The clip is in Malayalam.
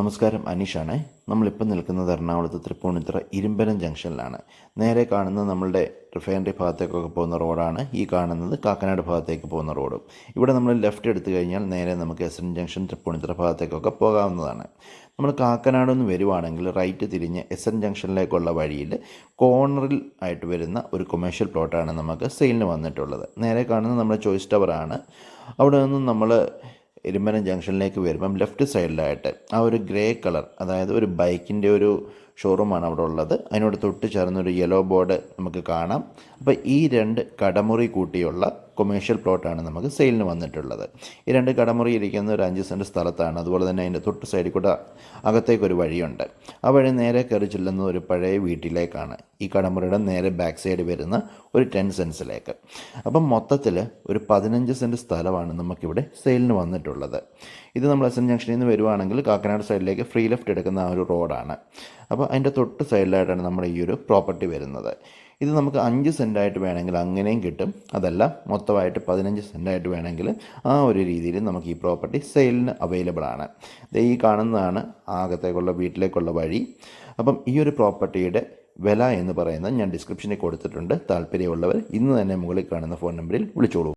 നമസ്കാരം, അനീഷാണ്. നമ്മളിപ്പോൾ നിൽക്കുന്നത് എറണാകുളത്ത് തൃപ്പൂണിത്തുറ ഇരുമ്പനം ജംഗ്ഷനിലാണ്. നേരെ കാണുന്നത് നമ്മളുടെ റിഫൈനറി ഭാഗത്തേക്കൊക്കെ പോകുന്ന റോഡാണ്. ഈ കാണുന്നത് കാക്കനാട് ഭാഗത്തേക്ക് പോകുന്ന റോഡും. ഇവിടെ നമ്മൾ ലെഫ്റ്റ് എടുത്തു കഴിഞ്ഞാൽ നേരെ നമുക്ക് എസ് എൻ ജംഗ്ഷൻ തൃപ്പൂണിത്തുറ ഭാഗത്തേക്കൊക്കെ പോകാവുന്നതാണ്. നമ്മൾ കാക്കനാട് നിന്ന് വരുവാണെങ്കിൽ റൈറ്റ് തിരിഞ്ഞ് എസ് എൻ ജംഗ്ഷനിലേക്കുള്ള വഴിയിൽ കോർണറിൽ ആയിട്ട് വരുന്ന ഒരു കൊമേഴ്ഷ്യൽ പ്ലോട്ടാണ് നമുക്ക് സെയിലിന് വന്നിട്ടുള്ളത്. നേരെ കാണുന്നത് നമ്മുടെ ചോയ്സ് ടവറാണ്. അവിടെ നിന്നും നമ്മൾ ഇരുമ്പനം ജംഗ്ഷനിലേക്ക് വരുമ്പം ലെഫ്റ്റ് സൈഡിലായിട്ട് ആ ഒരു ഗ്രേ കളർ, അതായത് ഒരു ബൈക്കിൻ്റെ ഒരു ഷോറൂമാണ് അവിടെ ഉള്ളത്. അതിനോട് തൊട്ട് ചേർന്നൊരു യെല്ലോ ബോർഡ് നമുക്ക് കാണാം. അപ്പോൾ ഈ രണ്ട് കടമുറി കൂട്ടിയുള്ള കൊമേഴ്ഷ്യൽ പ്ലോട്ടാണ് നമുക്ക് സെയിലിന് വന്നിട്ടുള്ളത്. ഈ രണ്ട് കടമുറി ഇരിക്കുന്ന ഒരു 5 സെൻറ്റ് സ്ഥലത്താണ്. അതുപോലെ തന്നെ അതിൻ്റെ തൊട്ട് സൈഡിൽ കൂടെ അകത്തേക്കൊരു വഴിയുണ്ട്. ആ വഴി നേരെ കയറി ചെല്ലുന്ന ഒരു പഴയ വീട്ടിലേക്കാണ്. ഈ കടമുറിയുടെ നേരെ ബാക്ക് സൈഡ് വരുന്ന ഒരു 10 സെൻസിലേക്ക്. അപ്പം മൊത്തത്തിൽ ഒരു 15 സെൻറ്റ് സ്ഥലമാണ് നമുക്കിവിടെ സെയിലിന് വന്നിട്ടുള്ളത്. ഇത് നമ്മൾ എസ് എൻ ജംഗ്ഷനിൽ നിന്ന് വരുവാണെങ്കിൽ കാക്കനാട് സൈഡിലേക്ക് ഫ്രീ ലെഫ്റ്റ് എടുക്കുന്ന ആ ഒരു റോഡാണ്. അപ്പോൾ അതിൻ്റെ തൊട്ട് സൈഡിലായിട്ടാണ് നമ്മുടെ ഈ ഒരു പ്രോപ്പർട്ടി വരുന്നത്. ഇത് നമുക്ക് 5 സെൻറ്റായിട്ട് വേണമെങ്കിൽ അങ്ങനെയും കിട്ടും. അതല്ല മൊത്തമായിട്ട് 15 സെൻറ്റായിട്ട് വേണമെങ്കിൽ ആ ഒരു രീതിയിൽ നമുക്ക് ഈ പ്രോപ്പർട്ടി സെയിലിന് അവൈലബിൾ ആണ്. ഈ കാണുന്നതാണ് അകത്തേക്കുള്ള വീട്ടിലേക്കുള്ള വഴി. അപ്പം ഈ ഒരു പ്രോപ്പർട്ടിയുടെ വില എന്ന് പറയുന്നത് ഞാൻ ഡിസ്ക്രിപ്ഷനിൽ കൊടുത്തിട്ടുണ്ട്. താല്പര്യമുള്ളവർ ഇന്ന് തന്നെ മുകളിൽ കാണുന്ന ഫോൺ നമ്പറിൽ വിളിച്ചോളൂ.